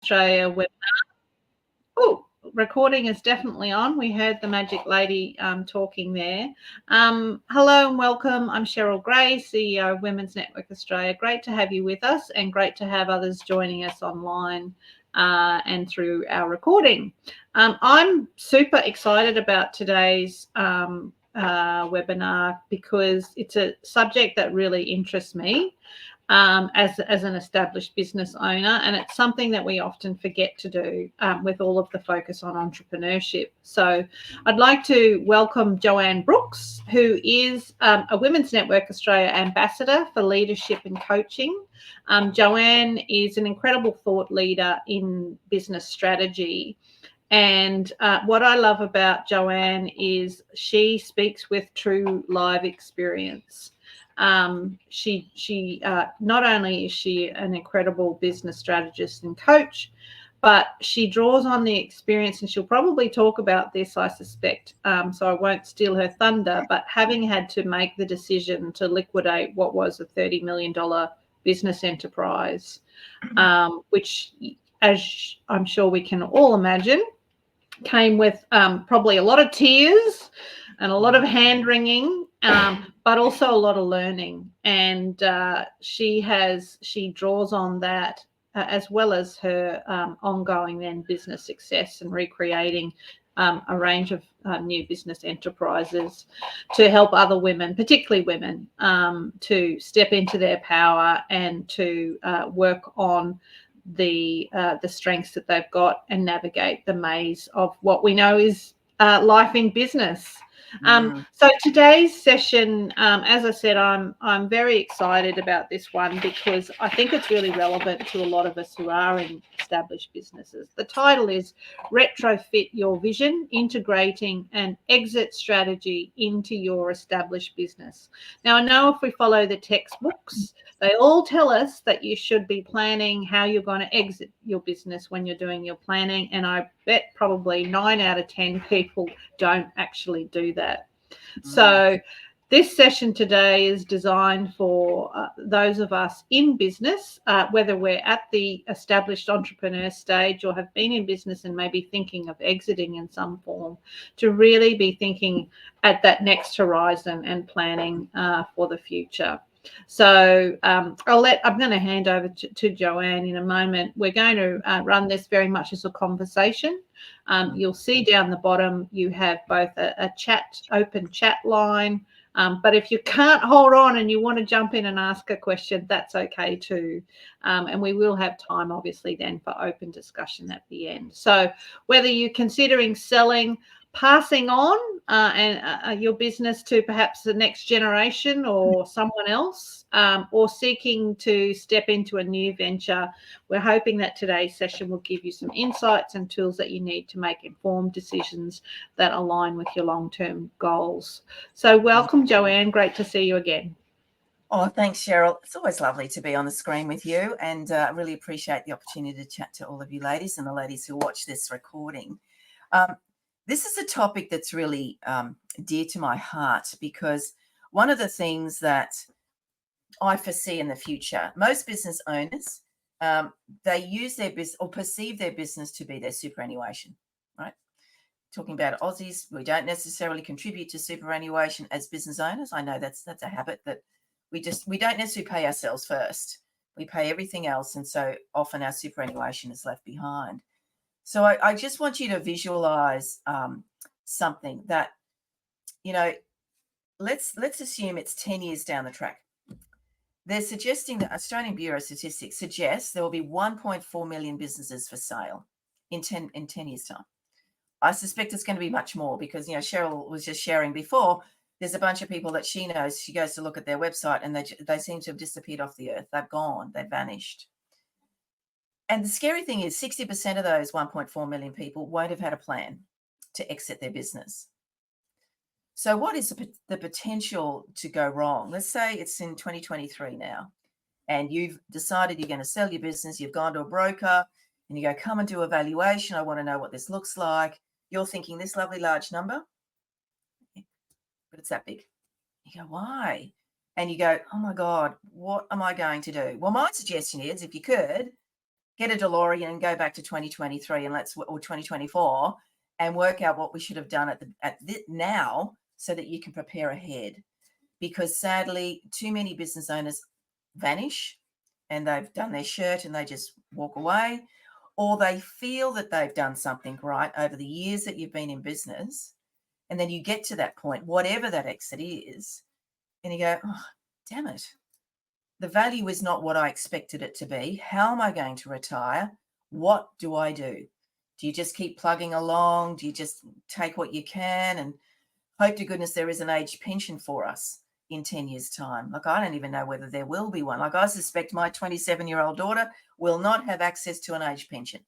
Australia webinar. Oh, recording is definitely on. We heard the magic lady talking there. Hello and welcome. I'm Cheryl Gray, CEO of Women's Network Australia. Great to have you with us and great to have others joining us online and through our recording. I'm super excited about today's webinar because it's a subject that really interests me. As an established business owner, and it's something that we often forget to do with all of the focus on entrepreneurship. So I'd like to welcome Joanne Brooks, who is a Women's Network Australia Ambassador for Leadership and Coaching. Joanne is an incredible thought leader in business strategy. And what I love about Joanne is she speaks with true live experience. She not only is she an incredible business strategist and coach, but she draws on the experience, and she'll probably talk about this, I suspect, so I won't steal her thunder, but having had to make the decision to liquidate what was a $30 million business enterprise, which, as I'm sure we can all imagine, came with probably a lot of tears and a lot of hand wringing, but also a lot of learning. And she draws on that as well as her ongoing then business success and recreating a range of new business enterprises to help other women, particularly women, to step into their power and to work on the strengths that they've got and navigate the maze of what we know is life in business. So today's session, as I said, I'm very excited about this one because I think it's really relevant to a lot of us who are in established businesses. The title is Retrofit Your Vision, Integrating an Exit Strategy into Your Established Business. Now, I know if we follow the textbooks, they all tell us that you should be planning how you're going to exit your business when you're doing your planning. And I bet probably 9 out of 10 people don't actually do that. So this session today is designed for those of us in business, whether we're at the established entrepreneur stage or have been in business and maybe thinking of exiting in some form, to really be thinking at that next horizon and planning for the future. So I'm going to hand over to Joanne in a moment. We're going to run this very much as a conversation. You'll see down the bottom you have both a open chat line, but if you can't hold on and you want to jump in and ask a question, that's okay too. And we will have time, obviously, then for open discussion at the end. So whether you're considering selling, passing on your business to perhaps the next generation or someone else, or seeking to step into a new venture, we're hoping that today's session will give you some insights and tools that you need to make informed decisions that align with your long-term goals. So welcome, Joanne. Great to see you again. Oh, thanks, Cheryl. It's always lovely to be on the screen with you, and I really appreciate the opportunity to chat to all of you ladies and the ladies who watch this recording. This is a topic that's really dear to my heart because one of the things that I foresee in the future, most business owners, they use their business or perceive their business to be their superannuation, right? Talking about Aussies, we don't necessarily contribute to superannuation as business owners. I know that's a habit that we don't necessarily pay ourselves first. We pay everything else, and so often our superannuation is left behind. So I just want you to visualize something that, let's assume it's 10 years down the track. They're suggesting that Australian Bureau of Statistics suggests there will be 1.4 million businesses for sale in 10 years' time. I suspect it's going to be much more because, Cheryl was just sharing before, there's a bunch of people that she knows. She goes to look at their website and they seem to have disappeared off the earth. They've gone. They've vanished. And the scary thing is 60% of those 1.4 million people won't have had a plan to exit their business. So what is the potential to go wrong? Let's say it's in 2023 now, and you've decided you're going to sell your business. You've gone to a broker and you go, come and do a valuation. I want to know what this looks like. You're thinking this lovely large number, but it's that big. You go, why? And you go, oh my God, what am I going to do? Well, my suggestion is if you could, get a DeLorean and go back to 2023 and or 2024 and work out what we should have done now so that you can prepare ahead. Because sadly, too many business owners vanish and they've done their shirt and they just walk away, or they feel that they've done something right over the years that you've been in business. And then you get to that point, whatever that exit is, and you go, oh, damn it. The value is not what I expected it to be. How am I going to retire? What do I do? Do you just keep plugging along? Do you just take what you can and hope to goodness there is an age pension for us in 10 years' time? Like, I don't even know whether there will be one. Like, I suspect my 27-year-old daughter will not have access to an age pension.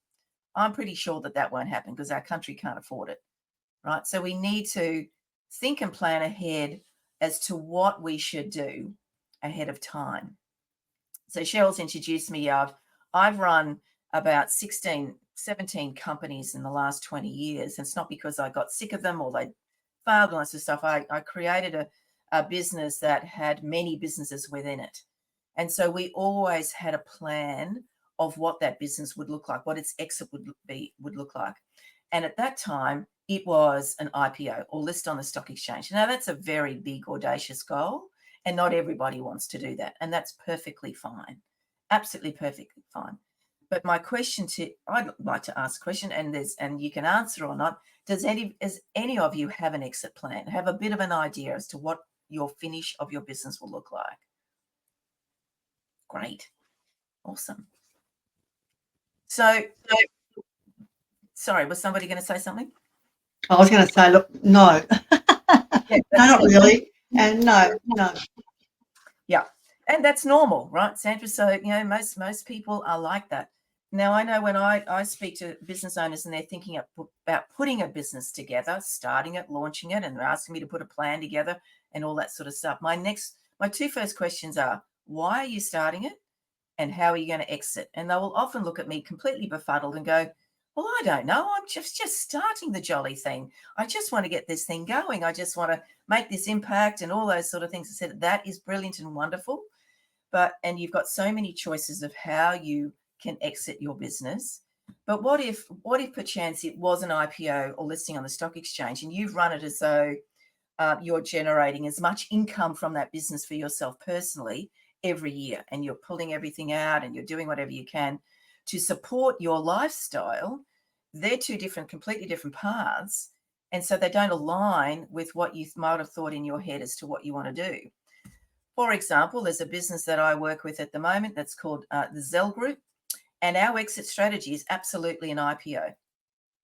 I'm pretty sure that won't happen because our country can't afford it, right? So we need to think and plan ahead as to what we should do ahead of time. So Cheryl's introduced me. I've run about 17 companies in the last 20 years. And it's not because I got sick of them or they failed and lots of stuff. I created a business that had many businesses within it. And so we always had a plan of what that business would look like, what its exit would look like. And at that time, it was an IPO or list on the stock exchange. Now, that's a very big, audacious goal, and not everybody wants to do that. And that's perfectly fine, absolutely perfectly fine. But my question I'd like to ask a question, and you can answer or not. Does any of you have an exit plan? Have a bit of an idea as to what your finish of your business will look like? Great. Awesome. So sorry, was somebody going to say something? I was going to say, look, no. Yeah, no, not really. And no. Yeah. And that's normal, right, Sandra? So, most people are like that. Now, I know when I speak to business owners and they're thinking about putting a business together, starting it, launching it, and they're asking me to put a plan together and all that sort of stuff. My two first questions are, why are you starting it? And how are you going to exit? And they will often look at me completely befuddled and go, well, I don't know. I'm just starting the jolly thing. I just want to get this thing going. I just want to make this impact and all those sort of things. I said, that is brilliant and wonderful. And you've got so many choices of how you can exit your business. But what if perchance it was an IPO or listing on the stock exchange and you've run it as though you're generating as much income from that business for yourself personally every year, and you're pulling everything out and you're doing whatever you can to support your lifestyle? They're two completely different paths. And so they don't align with what you might have thought in your head as to what you want to do. For example, there's a business that I work with at the moment that's called the Zell Group, and our exit strategy is absolutely an IPO.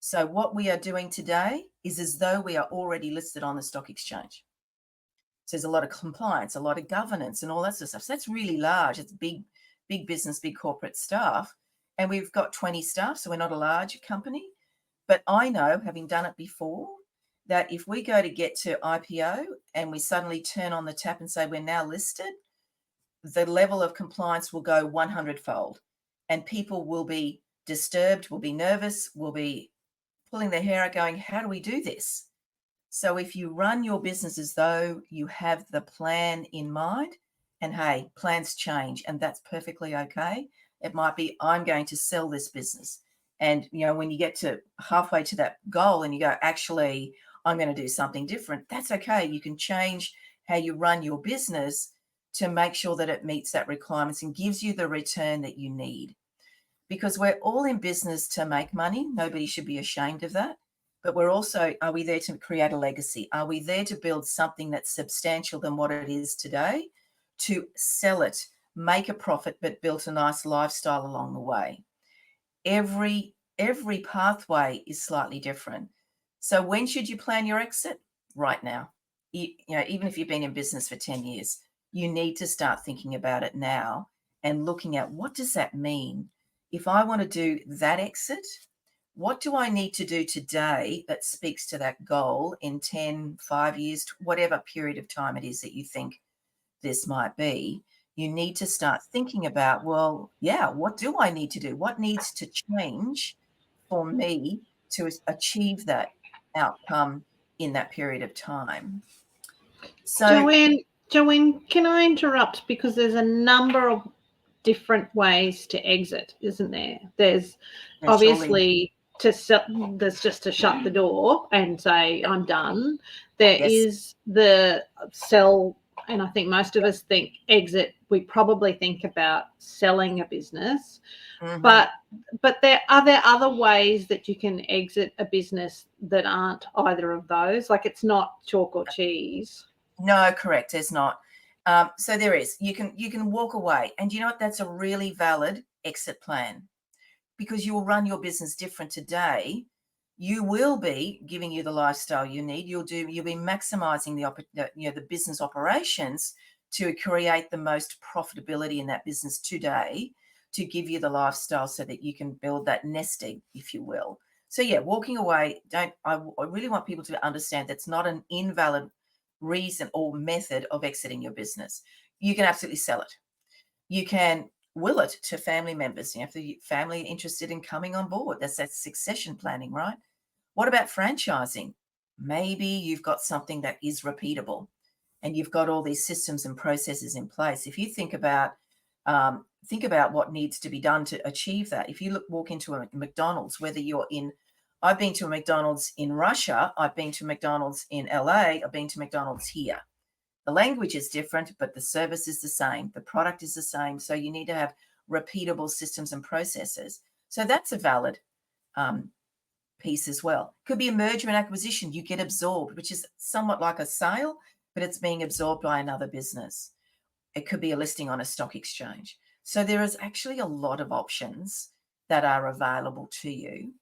So what we are doing today is as though we are already listed on the stock exchange. So there's a lot of compliance, a lot of governance and all that sort of stuff. So that's really large. It's big business, big corporate staff. And we've got 20 staff, so we're not a large company. But I know, having done it before, that if we go to get to IPO and we suddenly turn on the tap and say we're now listed, the level of compliance will go 100-fold. And people will be disturbed, will be nervous, will be pulling their hair out going, how do we do this? So if you run your business as though you have the plan in mind, and hey, plans change, and that's perfectly okay. It might be, I'm going to sell this business. And, when you get to halfway to that goal and you go, actually, I'm going to do something different, that's okay. You can change how you run your business to make sure that it meets that requirements and gives you the return that you need. Because we're all in business to make money. Nobody should be ashamed of that. But we're also, are we there to create a legacy? Are we there to build something that's substantial than what it is today, to sell it, make a profit, but build a nice lifestyle along the way? Every pathway is slightly different. So when should you plan your exit? Right now. Even if you've been in business for 10 years, you need to start thinking about it now and looking at, what does that mean? If I want to do that exit, what do I need to do today that speaks to that goal in 10, 5 years, whatever period of time it is that you think this might be? You need to start thinking about, well, yeah, what do I need to do? What needs to change for me to achieve that outcome in that period of time? So, Joanne, can I interrupt? Because there's a number of different ways to exit, isn't there? There's There's surely- obviously to sell, there's just to shut the door and say I'm done. There Yes. is the sell, and I think most of us think exit. We probably think about selling a business, Mhm. but there other ways that you can exit a business that aren't either of those. Like, it's not chalk or cheese. No, correct. There's not. So there is. You can walk away, and you know what? That's a really valid exit plan, because you will run your business different today. You will be giving you the lifestyle you need. You'll be maximizing the business operations to create the most profitability in that business today, to give you the lifestyle so that you can build that nest egg, if you will. So yeah, walking away. I really want people to understand that's not an invalid reason or method of exiting your business. You can absolutely sell it. You can will it to family members. If the family are interested in coming on board, that's that succession planning, right? What about franchising? Maybe you've got something that is repeatable and you've got all these systems and processes in place. If you think about what needs to be done to achieve that. If you walk into a McDonald's, whether you're in, I've been to a McDonald's in Russia, I've been to McDonald's in LA, I've been to McDonald's here. The language is different, but the service is the same. The product is the same. So you need to have repeatable systems and processes. So that's a valid piece as well. Could be a merger and acquisition. You get absorbed, which is somewhat like a sale, but it's being absorbed by another business. It could be a listing on a stock exchange. So there is actually a lot of options that are available to you.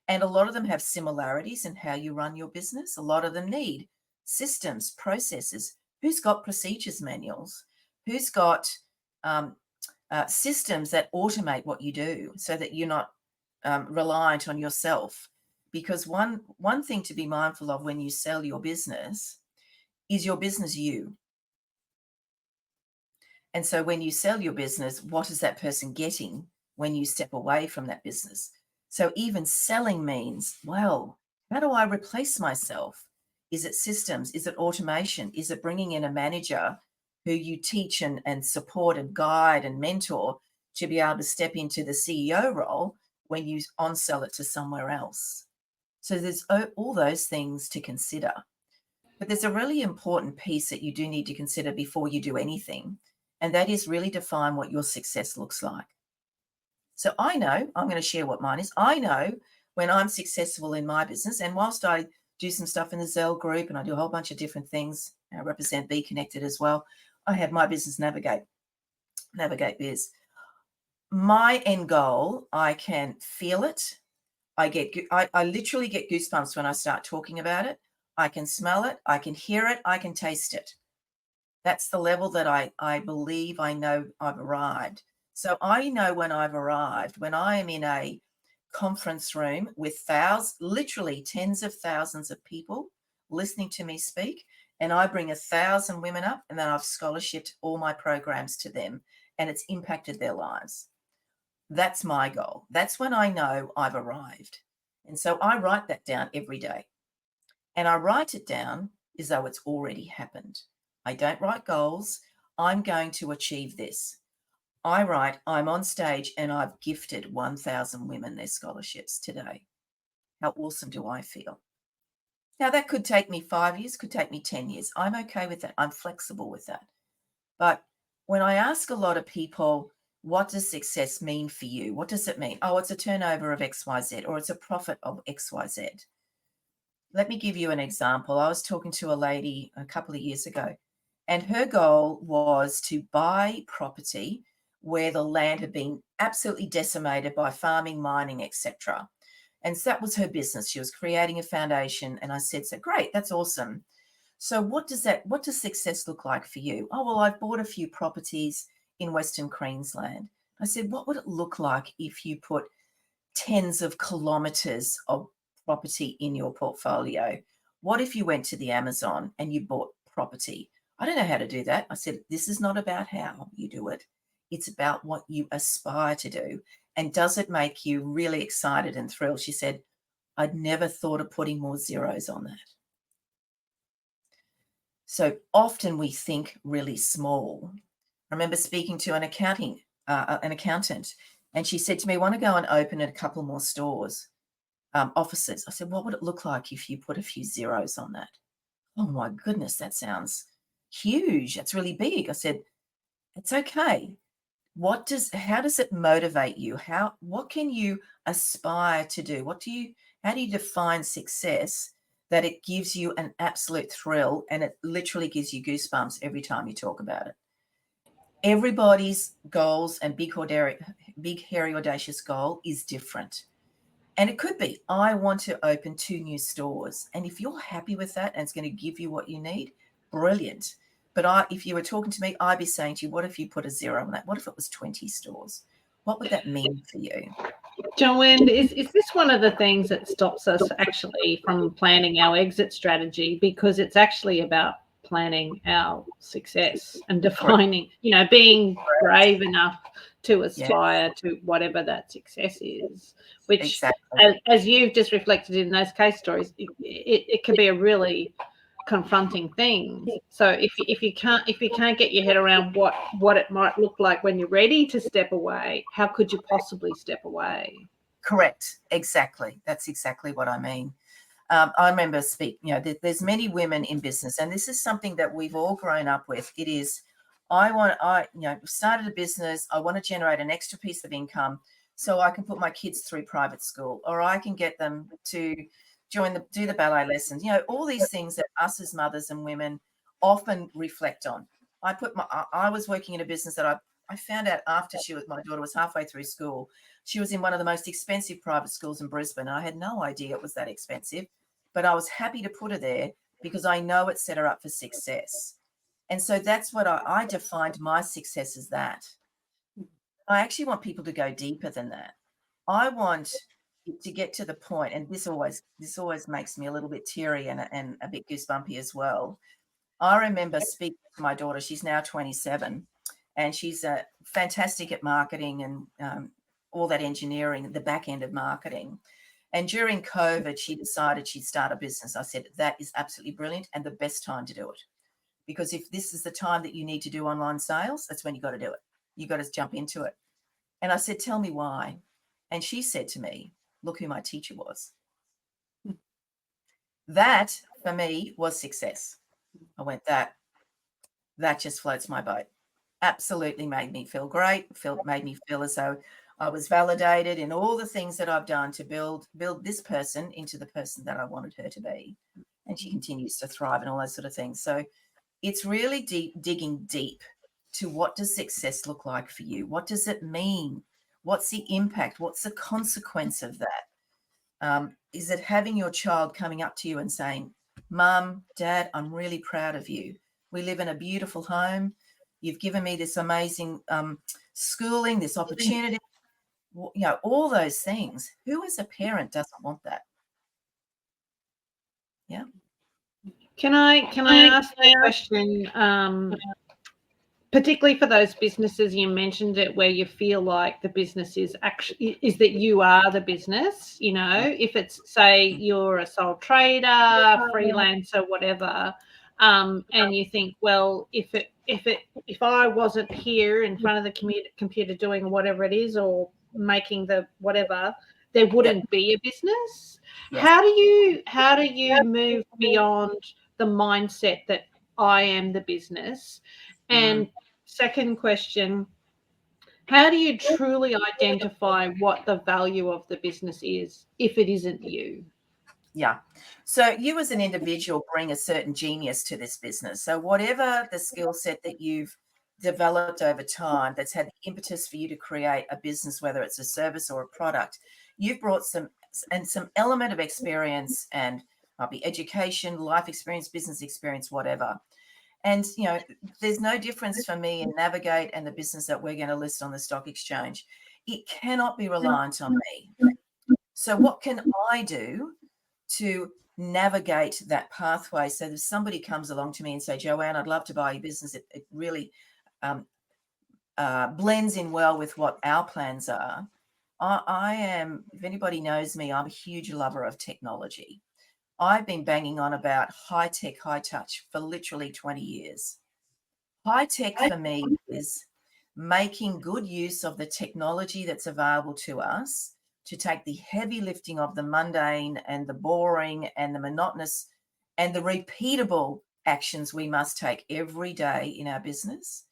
And a lot of them have similarities in how you run your business. A lot of them need systems, processes. Who's got procedures manuals? Who's got systems that automate what you do so that you're not reliant on yourself? Because one thing to be mindful of when you sell your business is your business you. And so when you sell your business, what is that person getting when you step away from that business? So even selling means, well, how do I replace myself? Is it systems? Is it automation? Is it bringing in a manager who you teach and support and guide and mentor to be able to step into the CEO role when you on-sell it to somewhere else? So there's all those things to consider. But there's a really important piece that you do need to consider before you do anything, and that is really define what your success looks like. So I know, I'm going to share what mine is. I know when I'm successful in my business, and whilst I do some stuff in the Zell group and I do a whole bunch of different things, I represent Be Connected as well. I have my business Navigate Biz. My end goal, I can feel it. I literally get goosebumps when I start talking about it. I can smell it. I can hear it. I can taste it. That's the level that I believe I know I've arrived. So I know when I've arrived, when I am in a conference room with literally tens of thousands of people listening to me speak, and I bring 1,000 women up, and then I've scholarshiped all my programs to them, and it's impacted their lives. That's my goal. That's when I know I've arrived. And so I write that down every day. And I write it down as though it's already happened. I don't write goals. I'm going to achieve this. I write, I'm on stage and I've gifted 1,000 women their scholarships today. How awesome do I feel? Now, that could take me 5 years, could take me 10 years. I'm okay with that. I'm flexible with that. But when I ask a lot of people, what does success mean for you? What does it mean? Oh, it's a turnover of XYZ, or it's a profit of XYZ. Let me give you an example. I was talking to a lady a couple of years ago, and her goal was to buy property where the land had been absolutely decimated by farming, mining, etc. And so that was her business. She was creating a foundation. And I said, so great, that's awesome. So what does success look like for you? Oh, well, I've bought a few properties in Western Queensland. I said, what would it look like if you put tens of kilometers of property in your portfolio? What if you went to the Amazon and you bought property? I don't know how to do that. I said, this is not about how you do it. It's about what you aspire to do. And does it make you really excited and thrilled? She said, I'd never thought of putting more zeros on that. So often we think really small. I remember speaking to an accounting an accountant, and she said to me, "I want to go and open a couple more stores, offices." I said, "What would it look like if you put a few zeros on that?" "Oh my goodness, that sounds huge. That's really big." I said, "It's okay. How does it motivate you? What can you aspire to do? How do you define success that it gives you an absolute thrill and it literally gives you goosebumps every time you talk about it?" Everybody's goals and big, hairy, audacious goal is different. And it could be, I want to open 2 new stores. And if you're happy with that and it's going to give you what you need, brilliant. But if you were talking to me, I'd be saying to you, what if you put a 0 on that? What if it was 20 stores? What would that mean for you? Joanne, is this one of the things that stops us actually from planning our exit strategy? Because it's actually about planning our success and defining, being brave enough to aspire to whatever that success is, which Exactly. as you've just reflected in those case stories, it can be a really confronting thing. So if you can't get your head around what it might look like when you're ready to step away, how could you possibly step away? Correct. Exactly. That's exactly what I mean. I remember there's many women in business, and this is something that we've all grown up with. It is, started a business. I want to generate an extra piece of income so I can put my kids through private school, or I can get them to do the ballet lessons. All these things that us as mothers and women often reflect on. I was working in a business that I found out after my daughter was halfway through school. She was in one of the most expensive private schools in Brisbane. I had no idea it was that expensive, but I was happy to put her there because I know it set her up for success. And so that's what I defined my success as that. I actually want people to go deeper than that. I want to get to the point, and this always makes me a little bit teary and a bit goosebumpy as well. I remember speaking to my daughter. She's now 27, and she's fantastic at marketing and all that engineering, the back end of marketing. And during COVID, she decided she'd start a business. I said, that is absolutely brilliant and the best time to do it. Because if this is the time that you need to do online sales, that's when you got to do it. You got to jump into it. And I said, tell me why. And she said to me, look who my teacher was. That, for me, was success. I went, that just floats my boat. Absolutely made me feel great, made me feel as though I was validated in all the things that I've done to build this person into the person that I wanted her to be. And she continues to thrive and all those sort of things. So it's really digging deep to what does success look like for you? What does it mean? What's the impact? What's the consequence of that? Is it having your child coming up to you and saying, Mum, Dad, I'm really proud of you. We live in a beautiful home. You've given me this amazing schooling, this opportunity, all those things. Who as a parent doesn't want that? Yeah. Can I ask the question, particularly for those businesses, you mentioned it, where you feel like the business is that you are the business, if it's, say, you're a sole trader, freelancer, whatever, and you think, well, if I wasn't here in front of the computer doing whatever it is or making the whatever, there wouldn't be a business. Yes. How do you move beyond the mindset that I am the business? And second question, how do you truly identify what the value of the business is if it isn't you? Yeah. So you as an individual bring a certain genius to this business. So whatever the skill set that you've developed over time that's had the impetus for you to create a business, whether it's a service or a product, you've brought some element of experience, and might be education, life experience, business experience, whatever. And, there's no difference for me in Navigate and the business that we're going to list on the stock exchange. It cannot be reliant on me. So what can I do to navigate that pathway so that if somebody comes along to me and say, Joanne, I'd love to buy your business. It really blends in well with what our plans are. I am, if anybody knows me, I'm a huge lover of technology. I've been banging on about high tech, high touch for literally 20 years. High tech for me is making good use of the technology that's available to us to take the heavy lifting of the mundane and the boring and the monotonous and the repeatable actions we must take every day in our business,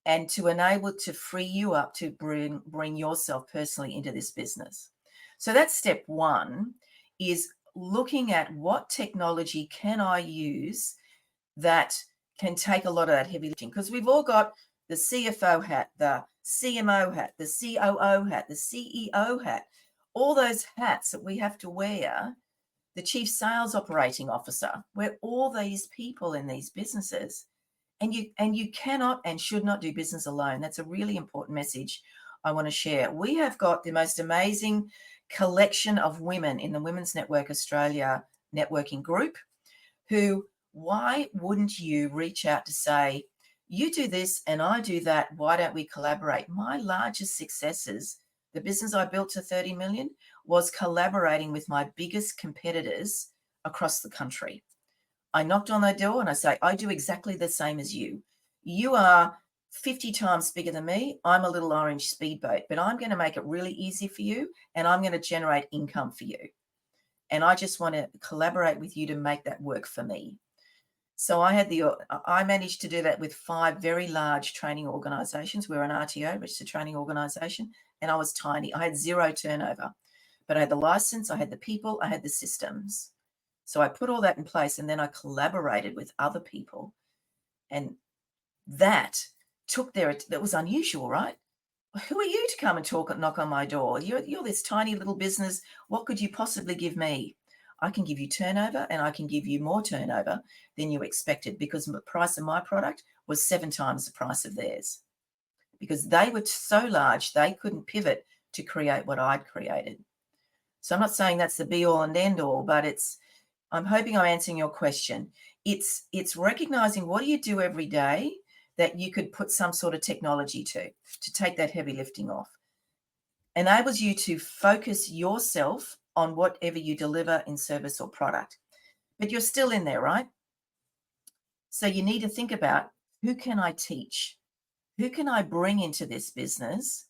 and to enable to free you up to bring yourself personally into this business. So that's step one, is looking at what technology can I use that can take a lot of that heavy lifting, because we've all got the CFO hat, the CMO hat, the COO hat, the CEO hat, all those hats that we have to wear, the chief sales operating officer. We're all these people in these businesses, and you cannot and should not do business alone. That's a really important message I want to share. We have got the most amazing collection of women in the Women's Network Australia networking group who, why wouldn't you reach out to say, you do this and I do that, why don't we collaborate? My largest successes, the business I built to 30 million, was collaborating with my biggest competitors across the country. I knocked on their door and I say, I do exactly the same as you. You are 50 times bigger than me. I'm a little orange speedboat, but I'm going to make it really easy for you and I'm going to generate income for you. And I just want to collaborate with you to make that work for me. So I managed to do that with 5 very large training organizations. We're an RTO, registered training organization, and I was tiny. I had 0 turnover, but I had the license, I had the people, I had the systems. So I put all that in place, and then I collaborated with other people, and that that was unusual, right? Who are you to come and knock on my door? You're this tiny little business. What could you possibly give me? I can give you turnover, and I can give you more turnover than you expected, because the price of my product was 7 times the price of theirs, because they were so large they couldn't pivot to create what I'd created. So I'm not saying that's the be all and end all, but I'm hoping I'm answering your question. It's recognizing, what do you do every day that you could put some sort of technology to take that heavy lifting off. Enables you to focus yourself on whatever you deliver in service or product. But you're still in there, right? So you need to think about, who can I teach? Who can I bring into this business?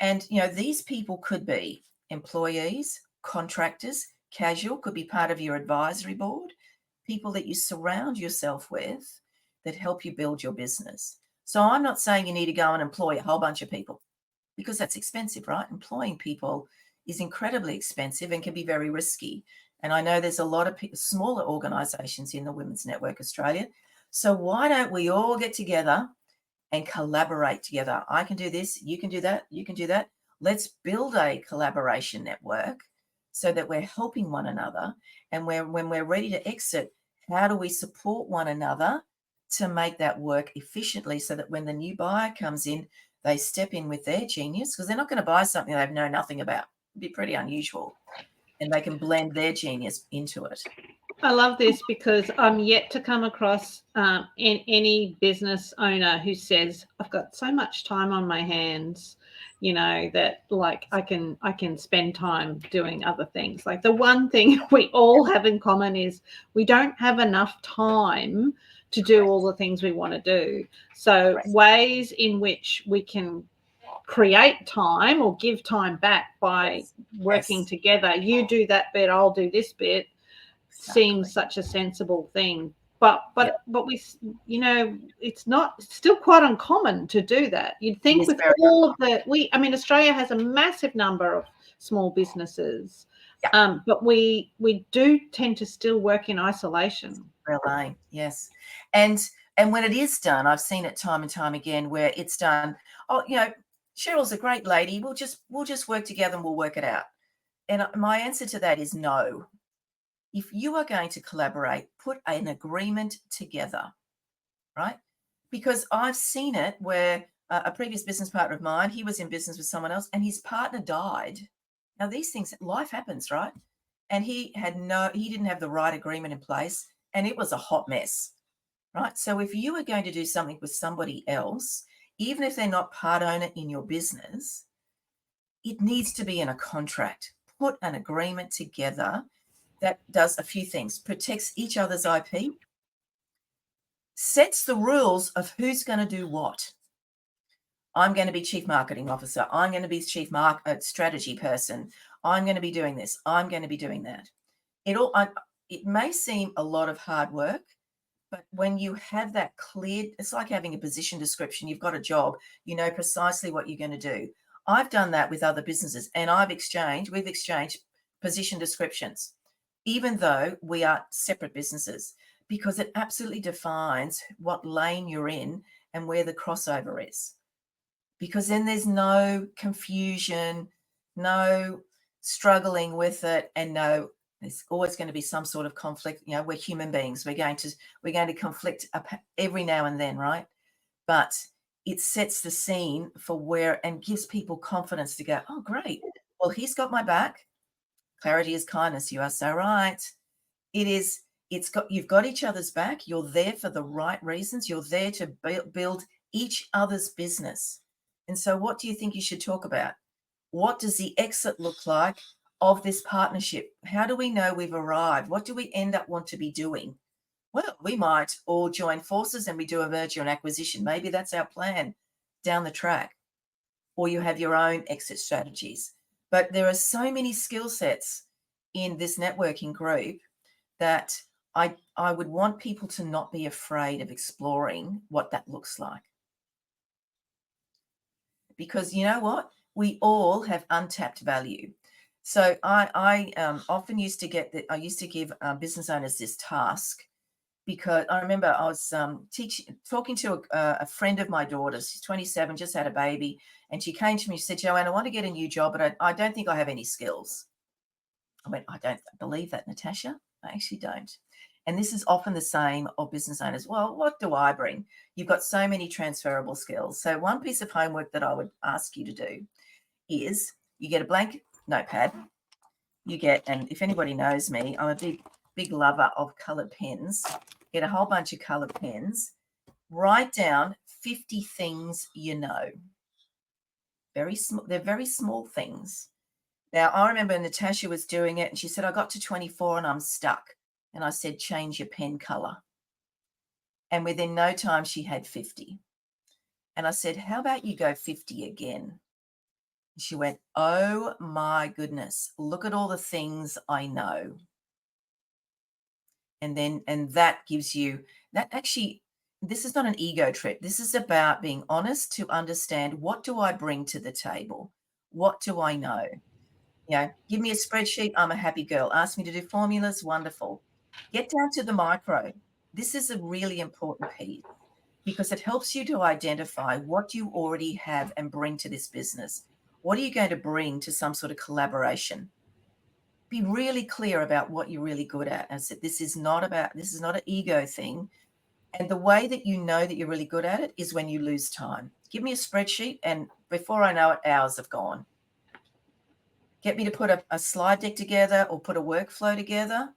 And, these people could be employees, contractors, casual, could be part of your advisory board, people that you surround yourself with that help you build your business. So I'm not saying you need to go and employ a whole bunch of people, because that's expensive, right? Employing people is incredibly expensive and can be very risky. And I know there's a lot of smaller organisations in the Women's Network Australia. So why don't we all get together and collaborate together? I can do this, you can do that, you can do that. Let's build a collaboration network so that we're helping one another. And when we're ready to exit, how do we support one another to make that work efficiently, so that when the new buyer comes in, they step in with their genius, because they're not going to buy something they know nothing about. It'd be pretty unusual. And they can blend their genius into it. I love this, because I'm yet to come across any business owner who says, I've got so much time on my hands, that like I can spend time doing other things. Like, the one thing we all have in common is we don't have enough time to do all the things we want to do. So ways in which we can create time or give time back by working together. You do that bit, I'll do this bit. Seems such a sensible thing, but we, it's still quite uncommon to do that. You'd think with all of Australia has a massive number of small businesses, but we do tend to still work in isolation. Really, yes. And when it is done, I've seen it time and time again where it's done, Cheryl's a great lady, we'll just work together and we'll work it out. And my answer to that is no. If you are going to collaborate, put an agreement together, right? Because I've seen it where a previous business partner of mine, he was in business with someone else and his partner died. Now, these things, life happens, right? And he didn't have the right agreement in place, and it was a hot mess, right? So if you are going to do something with somebody else, even if they're not part owner in your business, it needs to be in a contract. Put an agreement together that does a few things: protects each other's IP, sets the rules of who's going to do what. I'm going to be chief marketing officer. I'm going to be chief strategy person. I'm going to be doing this. I'm going to be doing that. It may seem a lot of hard work, but when you have that clear, it's like having a position description. You've got a job, you know precisely what you're going to do. I've done that with other businesses, and we've exchanged position descriptions, even though we are separate businesses, because it absolutely defines what lane you're in and where the crossover is. Because then there's no confusion, no struggling with it, and there's always going to be some sort of conflict. You know, we're human beings. We're going to conflict every now and then, right? But it sets the scene for where, and gives people confidence to go, oh, great. Well, he's got my back. Clarity is kindness. You are so right. You've got each other's back. You're there for the right reasons. You're there to build each other's business. And so what do you think you should talk about? What does the exit look like of this partnership? How do we know we've arrived? What do we end up want to be doing? Well, we might all join forces and we do a merger and acquisition. Maybe that's our plan down the track. Or you have your own exit strategies. But there are so many skill sets in this networking group that I would want people to not be afraid of exploring what that looks like. Because you know what? We all have untapped value. So I often used to give business owners this task, because I remember I was talking to a friend of my daughter's. She's 27, just had a baby, and she came to me. She said, Joanne, I want to get a new job, but I don't think I have any skills. I went, I don't believe that, Natasha. I actually don't. And this is often the same of business owners. Well, what do I bring? You've got so many transferable skills. So one piece of homework that I would ask you to do is you get a blank notepad. And if anybody knows me, I'm a big lover of coloured pens. Get a whole bunch of coloured pens. Write down 50 things you know. Very small. They're very small things. Now, I remember Natasha was doing it, and she said, I got to 24 and I'm stuck. And I said, change your pen colour. And within no time, she had 50. And I said, how about you go 50 again? And she went, oh my goodness, look at all the things I know. And that gives you that. Actually, this is not an ego trip. This is about being honest to understand, what do I bring to the table? What do I know? You know, give me a spreadsheet. I'm a happy girl. Ask me to do formulas. Wonderful. Get down to the micro. This is a really important piece, because it helps you to identify what you already have and bring to this business. What are you going to bring to some sort of collaboration? Be really clear about what you're really good at. And so this is not an ego thing. And the way that you know that you're really good at it is when you lose time. Give me a spreadsheet, and before I know it, hours have gone. Get me to put a slide deck together or put a workflow together.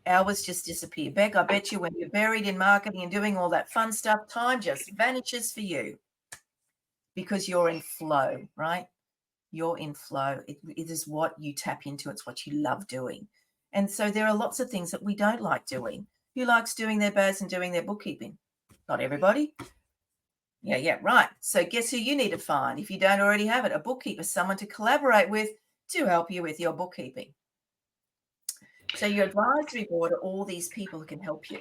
Hours just disappear. Beck, I bet you when you're buried in marketing and doing all that fun stuff, time just vanishes for you, because you're in flow, right? You're in flow. It is what you tap into. It's what you love doing. And so there are lots of things that we don't like doing. Who likes doing their BAS and doing their bookkeeping? Not everybody. Yeah, right. So guess who you need to find, if you don't already have it? A bookkeeper, someone to collaborate with to help you with your bookkeeping. So your advisory board are all these people who can help you.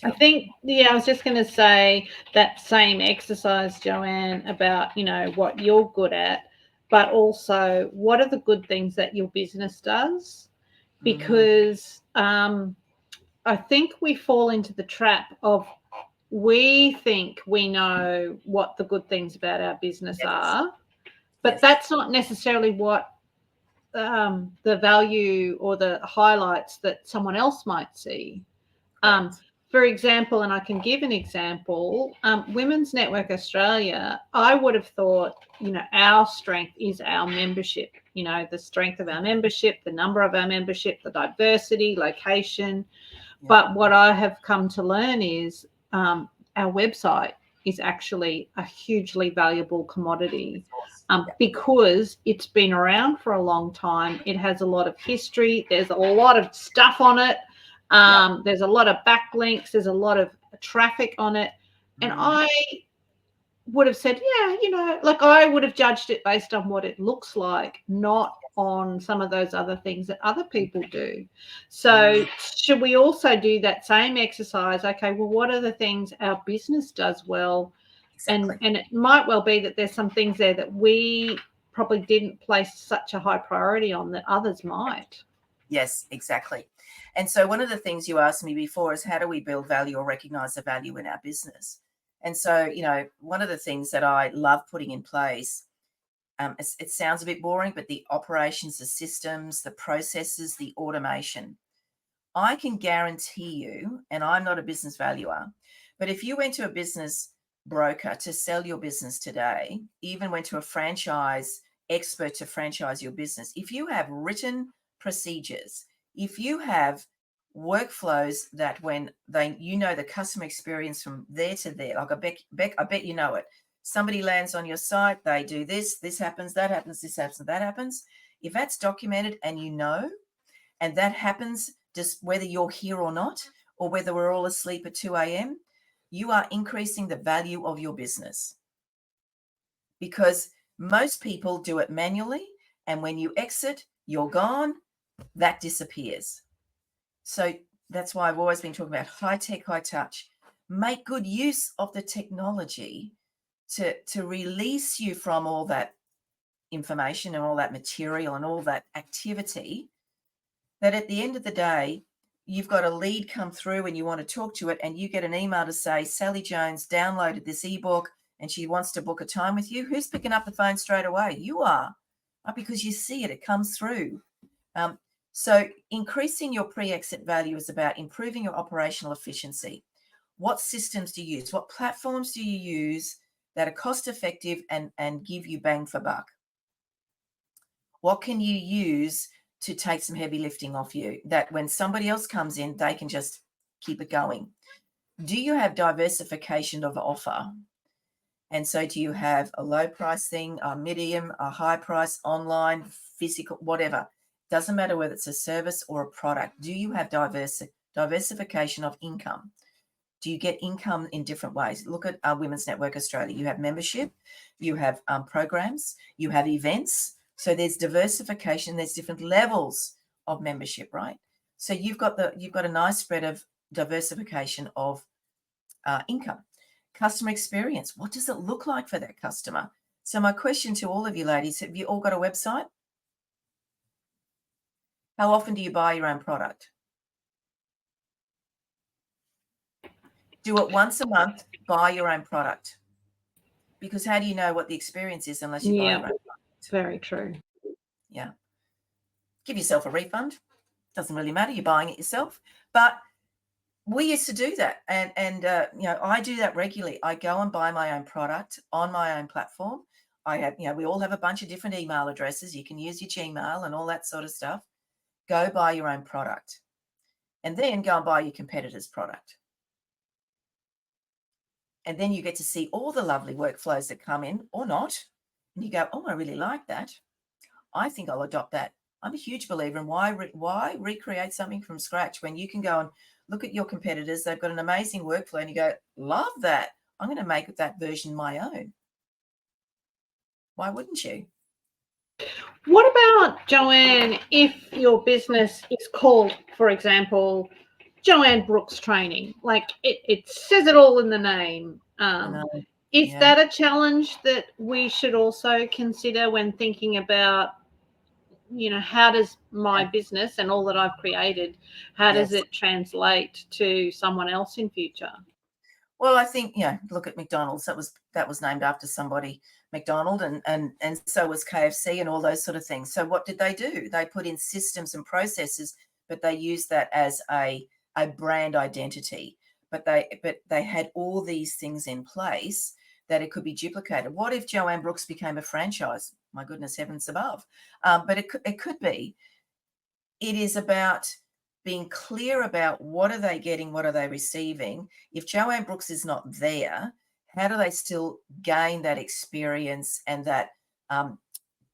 I think, I was just going to say that same exercise, Joanne, about, what you're good at, but also what are the good things that your business does? Because I think we fall into the trap of, we think we know what the good things about our business are, but that's not necessarily what the value or the highlights that someone else might see. For example, and I can give an example, Women's Network Australia, I would have thought, our strength is our membership, the strength of our membership, the number of our membership, the diversity, location. Yeah. But what I have come to learn is our website is actually a hugely valuable commodity, because it's been around for a long time. It has a lot of history. There's a lot of stuff on it. There's a lot of backlinks. There's a lot of traffic on it. And I would have said, yeah, you know, like I would have judged it based on what it looks like, not on some of those other things that other people do. So should we also do that same exercise? Okay, well, what are the things our business does well? Exactly. And it might well be that there's some things there that we probably didn't place such a high priority on that others might. Yes, exactly. And so one of the things you asked me before is how do we build value or recognize the value in our business? And so, you know, one of the things that I love putting in place, it sounds a bit boring, but the operations, the systems, the processes, the automation. I can guarantee you, and I'm not a business valuer, but if you went to a business broker to sell your business today, even went to a franchise expert to franchise your business, if you have written procedures, if you have workflows that when you know the customer experience from there to there, like I bet you know it. Somebody lands on your site, they do this happens, that happens, this happens, that happens. If that's documented and you know, and that happens just whether you're here or not, or whether we're all asleep at 2 a.m., you are increasing the value of your business. Because most people do it manually, and when you exit, you're gone, that disappears. So that's why I've always been talking about high tech, high touch. Make good use of the technology to release you from all that information and all that material and all that activity, that at the end of the day, you've got a lead come through and you want to talk to it, and you get an email to say, Sally Jones downloaded this ebook and she wants to book a time with you. Who's picking up the phone straight away? You are, because you see it, it comes through. So increasing your pre-exit value is about improving your operational efficiency. What systems do you use? What platforms do you use that are cost effective and give you bang for buck? What can you use to take some heavy lifting off you, that when somebody else comes in, they can just keep it going? Do you have diversification of offer? And so do you have a low price thing, a medium, a high price, online, physical, whatever? Doesn't matter whether it's a service or a product. Do you have diversification of income? Do you get income in different ways? Look at Women's Network Australia. You have membership, you have programs, you have events. So there's diversification. There's different levels of membership, right? So you've got a nice spread of diversification of income. Customer experience. What does it look like for that customer? So my question to all of you ladies: have you all got a website? How often do you buy your own product? Do it once a month. Buy your own product. Because how do you know what the experience is unless you buy your own product? It's very true. Yeah. Give yourself a refund. Doesn't really matter. You're buying it yourself. But we used to do that. And you know, I do that regularly. I go and buy my own product on my own platform. I have, you know, we all have a bunch of different email addresses. You can use your Gmail and all that sort of stuff. Go buy your own product. And then go and buy your competitor's product. And then you get to see all the lovely workflows that come in or not. And you go, oh, I really like that. I think I'll adopt that. I'm a huge believer in why recreate something from scratch when you can go and look at your competitors. They've got an amazing workflow and you go, love that. I'm going to make that version my own. Why wouldn't you? What about, Joanne, if your business is called, for example, Joanne Brooks Training? Like it says it all in the name. Is that a challenge that we should also consider when thinking about, you know, how does my business and all that I've created, how does it translate to someone else in future? Well, I think, you know, look at McDonald's. That was named after somebody, McDonald, and so was KFC and all those sort of things. So what did they do? They put in systems and processes, but they used that as a brand identity. But they had all these things in place that it could be duplicated. What if Joanne Brooks became a franchise? My goodness, heavens above. But it could be. It is about being clear about what are they getting, what are they receiving. If Joanne Brooks is not there, how do they still gain that experience and that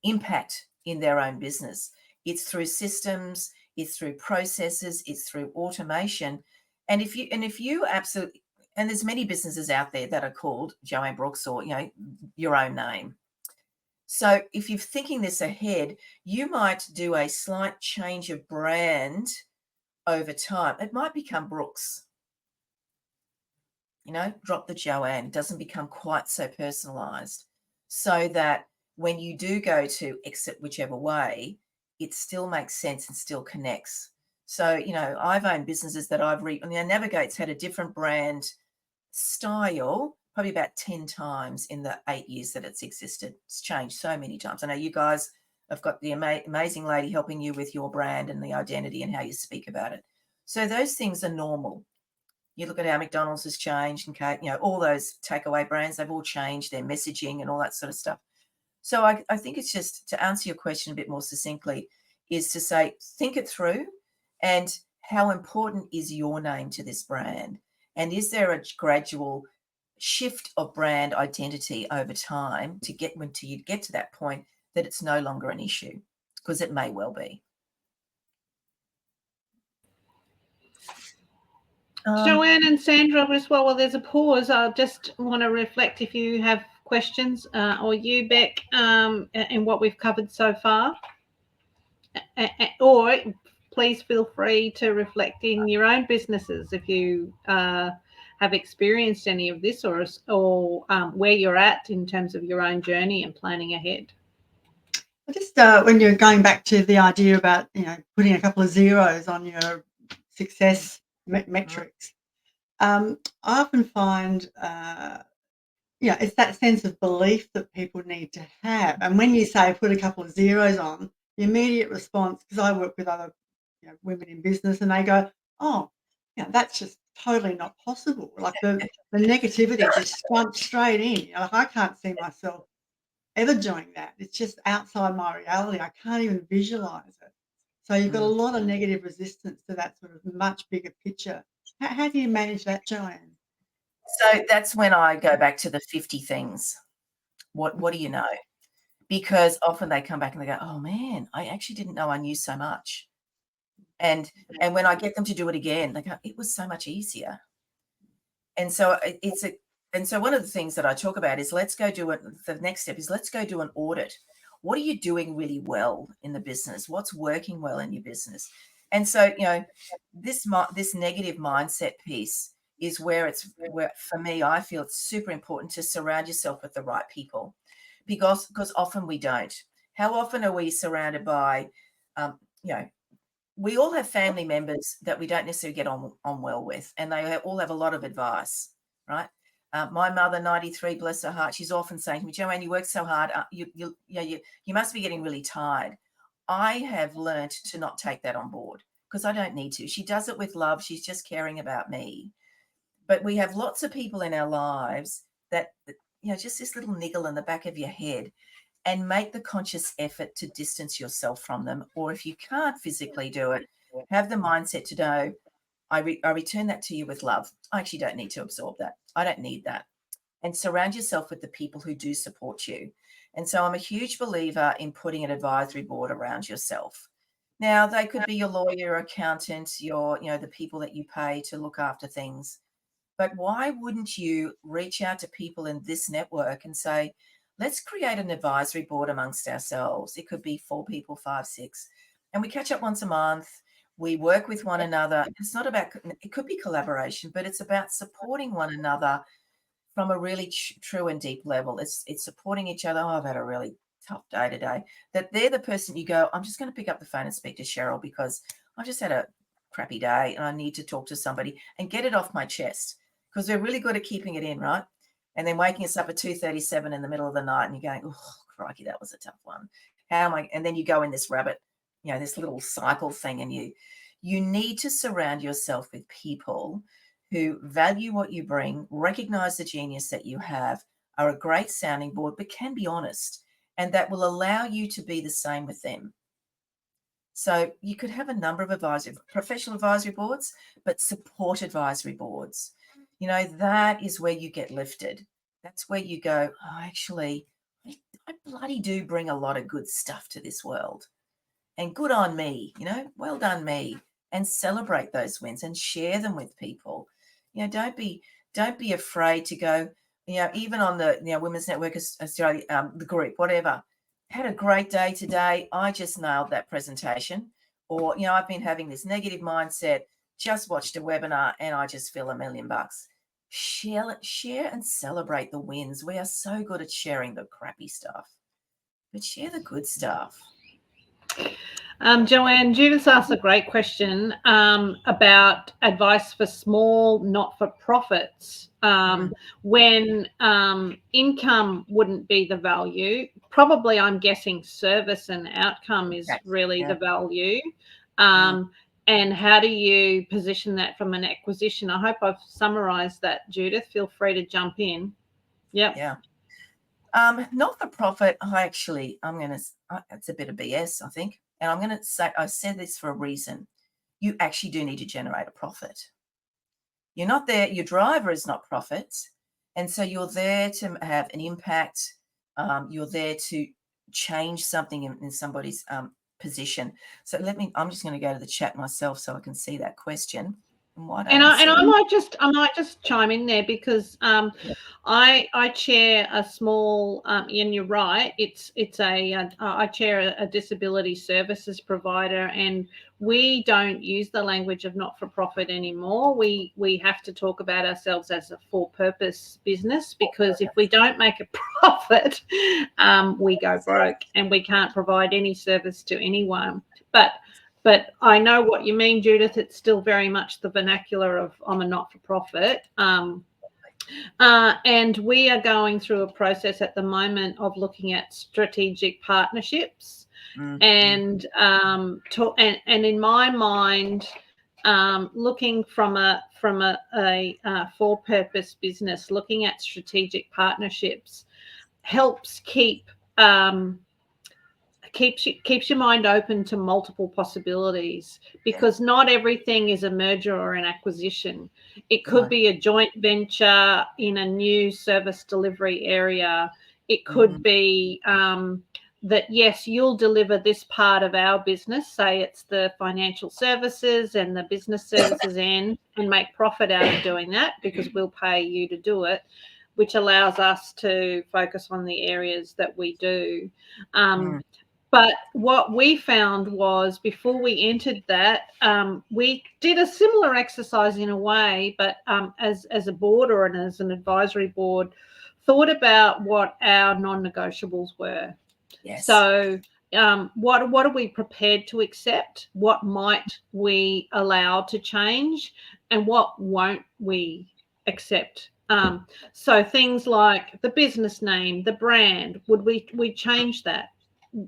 impact in their own business? It's through systems, it's through processes, it's through automation. And if you absolutely, and there's many businesses out there that are called Joanne Brooks or, your own name. So if you're thinking this ahead, you might do a slight change of brand over time. It might become Brooks. Drop the Joanne. It doesn't become quite so personalized, so that when you do go to exit whichever way, it still makes sense and still connects. So, I've owned businesses that Navigate's had a different brand style probably about 10 times in the 8 years that it's existed. It's changed so many times. I know you guys have got the amazing lady helping you with your brand and the identity and how you speak about it. So those things are normal. You look at how McDonald's has changed and, all those takeaway brands, they've all changed their messaging and all that sort of stuff. So I think it's just, to answer your question a bit more succinctly, is to say, think it through, and how important is your name to this brand? And is there a gradual shift of brand identity over time to get you get to that point that it's no longer an issue? Because it may well be. Joanne and Sandra as well. Well, there's a pause. I just want to reflect if you have questions, or you, Beck, in what we've covered so far. Or please feel free to reflect in your own businesses if you have experienced any of this, or where you're at in terms of your own journey and planning ahead. Just when you're going back to the idea about putting a couple of zeros on your success metrics, I often find it's that sense of belief that people need to have. And when you say put a couple of zeros on, the immediate response, because I work with other women in business, and they go, oh, that's just totally not possible. Like the negativity just jumps straight in. I can't see myself ever doing that. It's just outside my reality. I can't even visualize it. So you've got a lot of negative resistance to that sort of much bigger picture. How do you manage that, Joanne? So that's when I go back to the 50 things. What do you know? Because often they come back and they go, oh man, I actually didn't know I knew so much. And when I get them to do it again, they go, it was so much easier. And so one of the things that I talk about is, let's go do it. The next step is, let's go do an audit. What are you doing really well in the business? What's working well in your business? And so, this negative mindset piece is where for me, I feel it's super important to surround yourself with the right people, because often we don't. How often are we surrounded by, we all have family members that we don't necessarily get on well with, and they all have a lot of advice, right? My mother, 93, bless her heart, she's often saying to me, Joanne, you work so hard, you must be getting really tired. I have learned to not take that on board, because I don't need to. She does it with love. She's just caring about me. But we have lots of people in our lives that, just this little niggle in the back of your head, and make the conscious effort to distance yourself from them. Or if you can't physically do it, have the mindset to know, I return that to you with love. I actually don't need to absorb that. I don't need that. And surround yourself with the people who do support you. And so I'm a huge believer in putting an advisory board around yourself. Now, they could be your lawyer, accountant, the people that you pay to look after things. But why wouldn't you reach out to people in this network and say, let's create an advisory board amongst ourselves? It could be 4 people, 5, 6. And we catch up once a month. We work with one another. It's not about, it could be collaboration, but it's about supporting one another from a really true and deep level. It's supporting each other. Oh, I've had a really tough day today. That they're the person you go, I'm just going to pick up the phone and speak to Cheryl, because I've just had a crappy day and I need to talk to somebody and get it off my chest, because we're really good at keeping it in, right? And then waking us up at 2:37 in the middle of the night and you're going, oh, crikey, that was a tough one. How am I? And then you go in this rabbit, this little cycle thing, and you need to surround yourself with people who value what you bring, recognize the genius that you have, are a great sounding board, but can be honest, and that will allow you to be the same with them. So you could have a number of professional advisory boards, but support advisory boards. That is where you get lifted. That's where you go, oh, actually, I bloody do bring a lot of good stuff to this world. And good on me, well done me. And celebrate those wins and share them with people. Don't don't be afraid to go, even on the Women's Network Australia, the group, whatever. Had a great day today. I just nailed that presentation. Or, I've been having this negative mindset, just watched a webinar and I just feel $1 million. Share and celebrate the wins. We are so good at sharing the crappy stuff, but share the good stuff. Joanne, Judith asked a great question about advice for small not-for-profits when income wouldn't be the value. Probably, I'm guessing service and outcome is really the value. And how do you position that from an acquisition? I hope I've summarised that, Judith. Feel free to jump in. Yep. Yeah. Not-for-profit, it's a bit of BS, I think. And I'm going to say, I said this for a reason. You actually do need to generate a profit. You're not there, your driver is not profits. And so you're there to have an impact. You're there to change something in somebody's position. So I'm just going to go to the chat myself so I can see that question. I might just chime in there because I chair a small and you're right, I chair a disability services provider, and we don't use the language of not-for-profit anymore. We have to talk about ourselves as a for-purpose business, because if we don't make a profit, we go broke and we can't provide any service to anyone. But I know what you mean, Judith. It's still very much the vernacular of I'm a not-for-profit. And we are going through a process at the moment of looking at strategic partnerships. And in my mind, looking from a for-purpose business, looking at strategic partnerships helps keeps your mind open to multiple possibilities, because not everything is a merger or an acquisition. It could be a joint venture in a new service delivery area. It could be that, yes, you'll deliver this part of our business, say it's the financial services and the business services end, and make profit out of doing that because we'll pay you to do it, which allows us to focus on the areas that we do. But what we found was, before we entered that, we did a similar exercise in a way, but as a board or as an advisory board, thought about what our non-negotiables were. Yes. So what are we prepared to accept? What might we allow to change? And what won't we accept? So things like the business name, the brand, would we change that?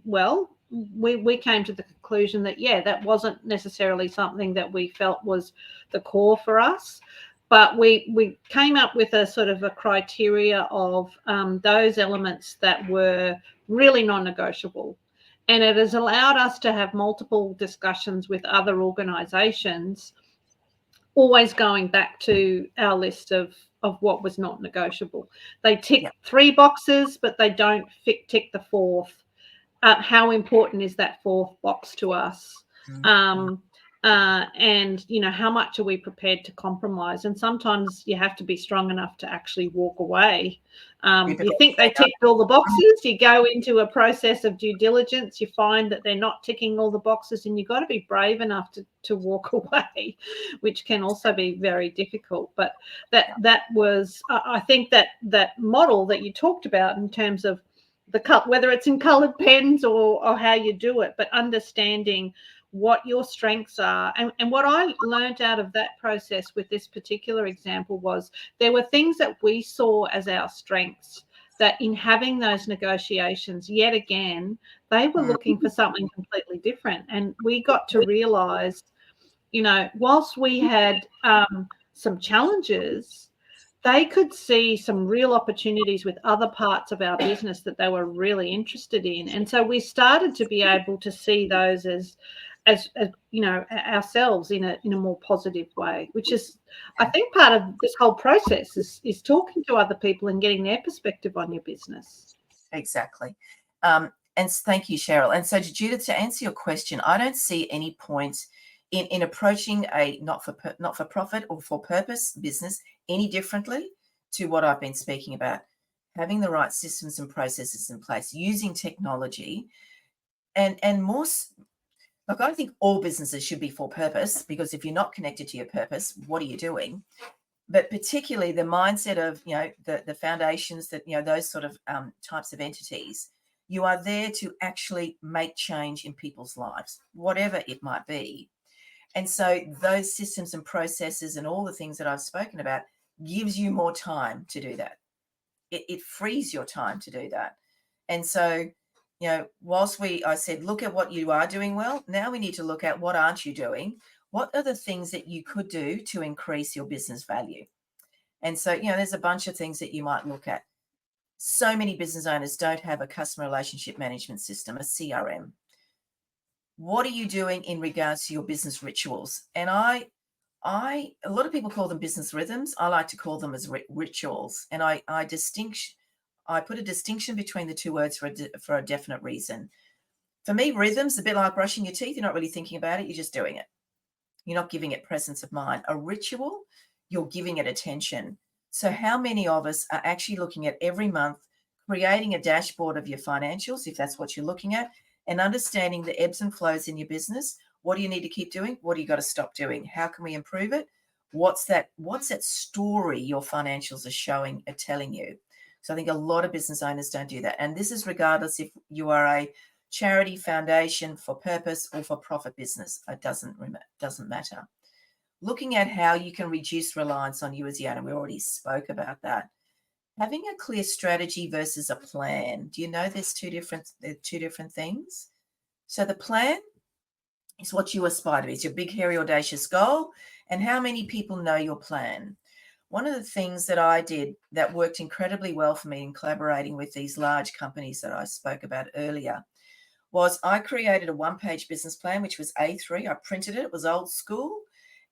Well, we came to the conclusion that, that wasn't necessarily something that we felt was the core for us. But we came up with a sort of a criteria of those elements that were really non-negotiable. And it has allowed us to have multiple discussions with other organisations, always going back to our list of what was not negotiable. They tick 3 boxes, but they don't tick the 4th. How important is that 4th box to us? And how much are we prepared to compromise? And sometimes you have to be strong enough to actually walk away. You think they ticked all the boxes, you go into a process of due diligence, you find that they're not ticking all the boxes, and you've got to be brave enough to walk away, which can also be very difficult. But that was, I think, that model that you talked about in terms of whether it's in coloured pens or how you do it, but understanding what your strengths are. And what I learned out of that process with this particular example was there were things that we saw as our strengths, that in having those negotiations, yet again, they were looking for something completely different. And we got to realise, whilst we had some challenges, they could see some real opportunities with other parts of our business that they were really interested in. And so we started to be able to see those as ourselves in a more positive way, which is, I think, part of this whole process is talking to other people and getting their perspective on your business. Exactly. And thank you, Cheryl. And so, Judith, to answer your question, I don't see any point in approaching a not-for-profit or for-purpose business any differently to what I've been speaking about. Having the right systems and processes in place, using technology, and more. Look, I think all businesses should be for purpose, because if you're not connected to your purpose, what are you doing? But particularly the mindset of, the foundations that, those sort of types of entities, you are there to actually make change in people's lives, whatever it might be. And so those systems and processes and all the things that I've spoken about gives you more time to do that. It frees your time to do that. And so, whilst I said, look at what you are doing well, now we need to look at what aren't you doing? What are the things that you could do to increase your business value? And so, there's a bunch of things that you might look at. So many business owners don't have a customer relationship management system, a CRM. What are you doing in regards to your business rituals? And a lot of people call them business rhythms. I like to call them as rituals. And I put a distinction between the two words for a definite reason. For me, rhythms, a bit like brushing your teeth. You're not really thinking about it. You're just doing it. You're not giving it presence of mind. A ritual, you're giving it attention. So how many of us are actually looking at every month, creating a dashboard of your financials, if that's what you're looking at, and understanding the ebbs and flows in your business? What do you need to keep doing? What do you got to stop doing? How can we improve it? What's that story your financials are telling you? So I think a lot of business owners don't do that. And this is regardless if you are a charity, foundation, for purpose, or for profit business. It doesn't matter. Looking at how you can reduce reliance on you as the owner. We already spoke about that. Having a clear strategy versus a plan. Do you know there's two different things? So the plan is what you aspire to be. It's your big, hairy, audacious goal. And how many people know your plan? One of the things that I did that worked incredibly well for me in collaborating with these large companies that I spoke about earlier was I created a one-page business plan, which was A3. I printed it. It was old school.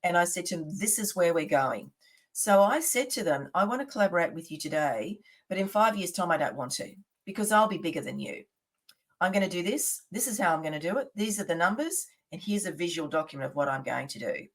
And I said to them, this is where we're going. So I said to them, I want to collaborate with you today, but in 5 years' time, I don't want to, because I'll be bigger than you. I'm going to do this. This is how I'm going to do it. These are the numbers. And here's a visual document of what I'm going to do.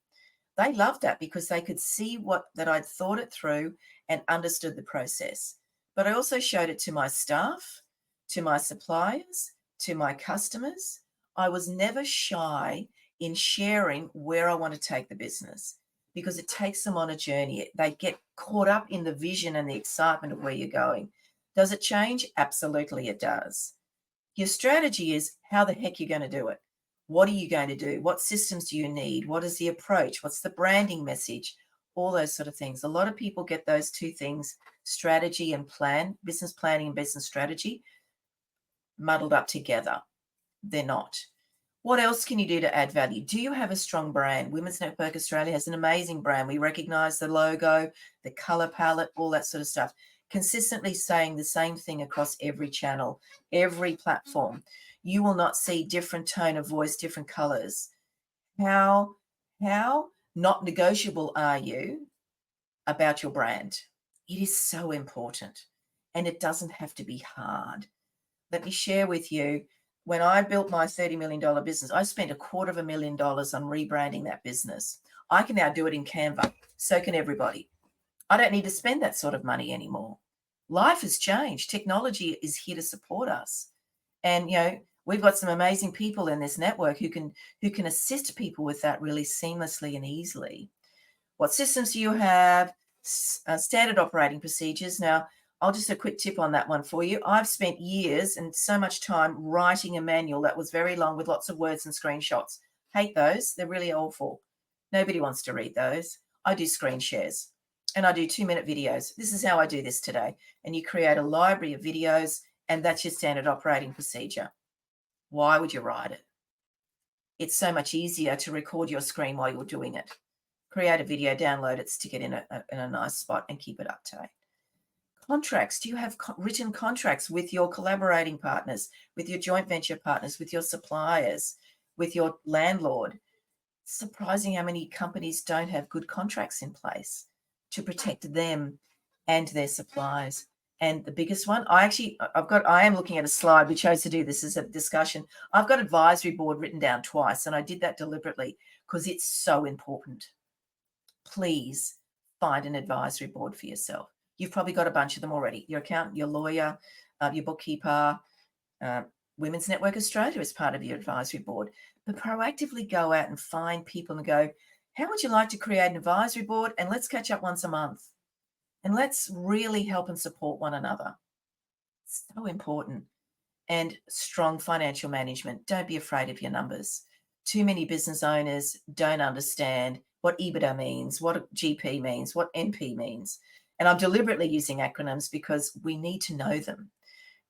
They loved that because they could see that I'd thought it through and understood the process. But I also showed it to my staff, to my suppliers, to my customers. I was never shy in sharing where I want to take the business, because it takes them on a journey. They get caught up in the vision and the excitement of where you're going. Does it change? Absolutely, it does. Your strategy is how the heck you're going to do it. What are you going to do? What systems do you need? What is the approach? What's the branding message? All those sort of things. A lot of people get those two things, strategy and plan, business planning and business strategy, muddled up together. They're not. What else can you do to add value? Do you have a strong brand? Women's Network Australia has an amazing brand. We recognize the logo, the color palette, all that sort of stuff. Consistently saying the same thing across every channel, every platform. You will not see different tone of voice, different colors. How not negotiable are you about your brand? It is so important, and it doesn't have to be hard. Let me share with you, when I built my $30 million business, I spent $250,000 on rebranding that business. I can now do it in Canva. So can everybody. I don't need to spend that sort of money anymore. Life has changed. Technology is here to support us. And, we've got some amazing people in this network who can assist people with that really seamlessly and easily. What systems do you have? Standard operating procedures. Now, I'll just a quick tip on that one for you. I've spent years and so much time writing a manual that was very long with lots of words and screenshots. Hate those. They're really awful. Nobody wants to read those. I do screen shares and I do 2-minute videos. This is how I do this today. And you create a library of videos, and that's your standard operating procedure. Why would you write it? It's so much easier to record your screen while you're doing it. Create a video, download it, stick it in a nice spot, and keep it up to date. Contracts. Do you have written contracts with your collaborating partners, with your joint venture partners, with your suppliers, with your landlord? It's surprising how many companies don't have good contracts in place to protect them and their suppliers. And the biggest one, I am looking at a slide. We chose to do this as a discussion. I've got advisory board written down twice, and I did that deliberately. because it's so important. Please find an advisory board for yourself. You've probably got a bunch of them already. Your accountant, your lawyer, your bookkeeper, Women's Network Australia is part of your advisory board. But proactively go out and find people and go, how would you like to create an advisory board? And let's catch up once a month. And let's really help and support one another. It's so important. And strong financial management. Don't be afraid of your numbers. Too many business owners don't understand what EBITDA means, what GP means, what NP means. And I'm deliberately using acronyms because we need to know them.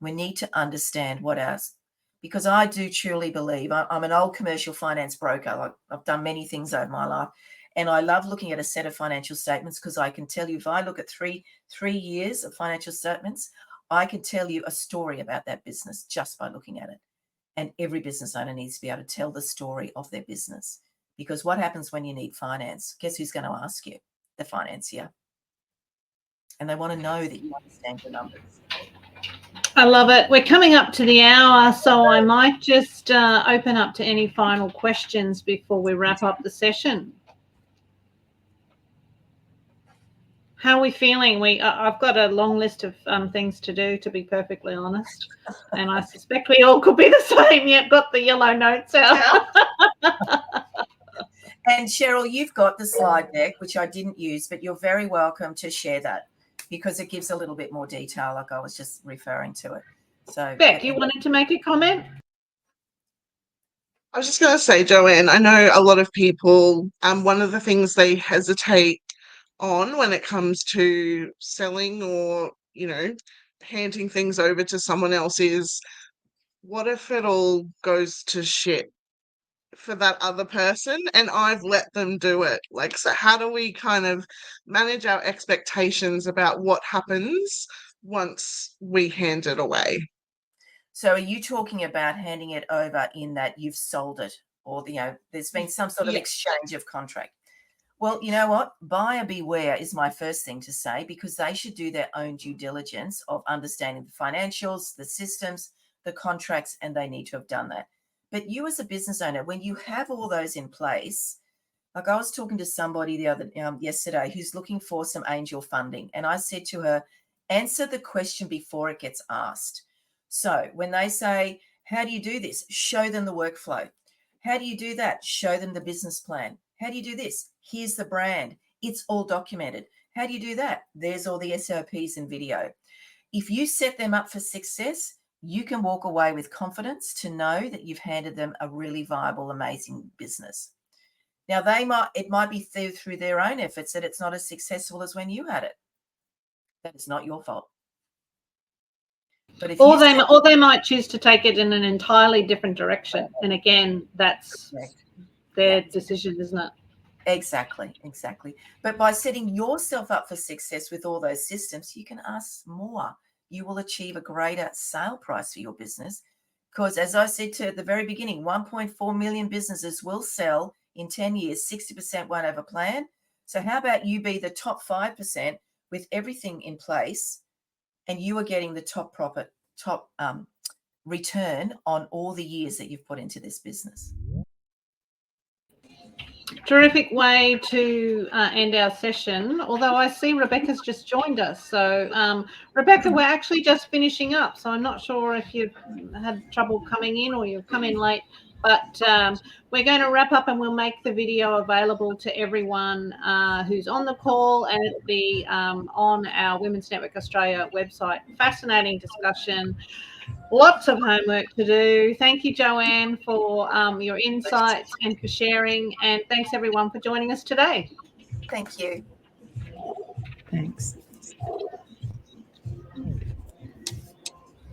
We need to understand what else, because I do truly believe, I'm an old commercial finance broker. I've done many things over my life, and I love looking at a set of financial statements because I can tell you, if I look at three years of financial statements, I can tell you a story about that business just by looking at it. And every business owner needs to be able to tell the story of their business, because what happens when you need finance? Guess who's going to ask you? The financier. And they want to know that you understand your numbers. I love it. We're coming up to the hour, so I might just open up to any final questions before we wrap up the session. How are we feeling? I've got a long list of things to do, to be perfectly honest, and I suspect we all could be the same. Yet got the yellow notes out. And Cheryl, you've got the slide deck, which I didn't use, but you're very welcome to share that because it gives a little bit more detail, like I was just referring to it. So, Beck, you wanted to make a comment? I was just going to say, Joanne, I know a lot of people, one of the things they hesitate on when it comes to selling or, handing things over to someone else is, what if it all goes to shit for that other person and I've let them do it? Like, so how do we kind of manage our expectations about what happens once we hand it away? So are you talking about handing it over in that you've sold it, or there's been some sort of exchange of contract? Well, you know what? Buyer beware is my first thing to say, because they should do their own due diligence of understanding the financials, the systems, the contracts, and they need to have done that. But you as a business owner, when you have all those in place, like I was talking to somebody yesterday who's looking for some angel funding, and I said to her, answer the question before it gets asked. So when they say, how do you do this? Show them the workflow. How do you do that? Show them the business plan. How do you do this? Here's the brand. It's all documented. How do you do that? There's all the SOPs and video. If you set them up for success, you can walk away with confidence to know that you've handed them a really viable, amazing business. Now, it might be through their own efforts that it's not as successful as when you had it. That is not your fault. But if Or they might choose to take it in an entirely different direction. And again, that's their decision, isn't it? Exactly. But by setting yourself up for success with all those systems, you can ask more. You will achieve a greater sale price for your business, because as I said at the very beginning, 1.4 million businesses will sell in 10 years. 60% won't have a plan. So how about you be the top 5% with everything in place, and you are getting the top return on all the years that you've put into this business. Terrific way to end our session, although I see Rebecca's just joined us. So, Rebecca, we're actually just finishing up, so I'm not sure if you've had trouble coming in or you've come in late, but we're going to wrap up and we'll make the video available to everyone who's on the call, and it'll be on our Women's Network Australia website. Fascinating discussion. Lots of homework to do. Thank you, Joanne, for your insights and for sharing. And thanks, everyone, for joining us today. Thank you. Thanks.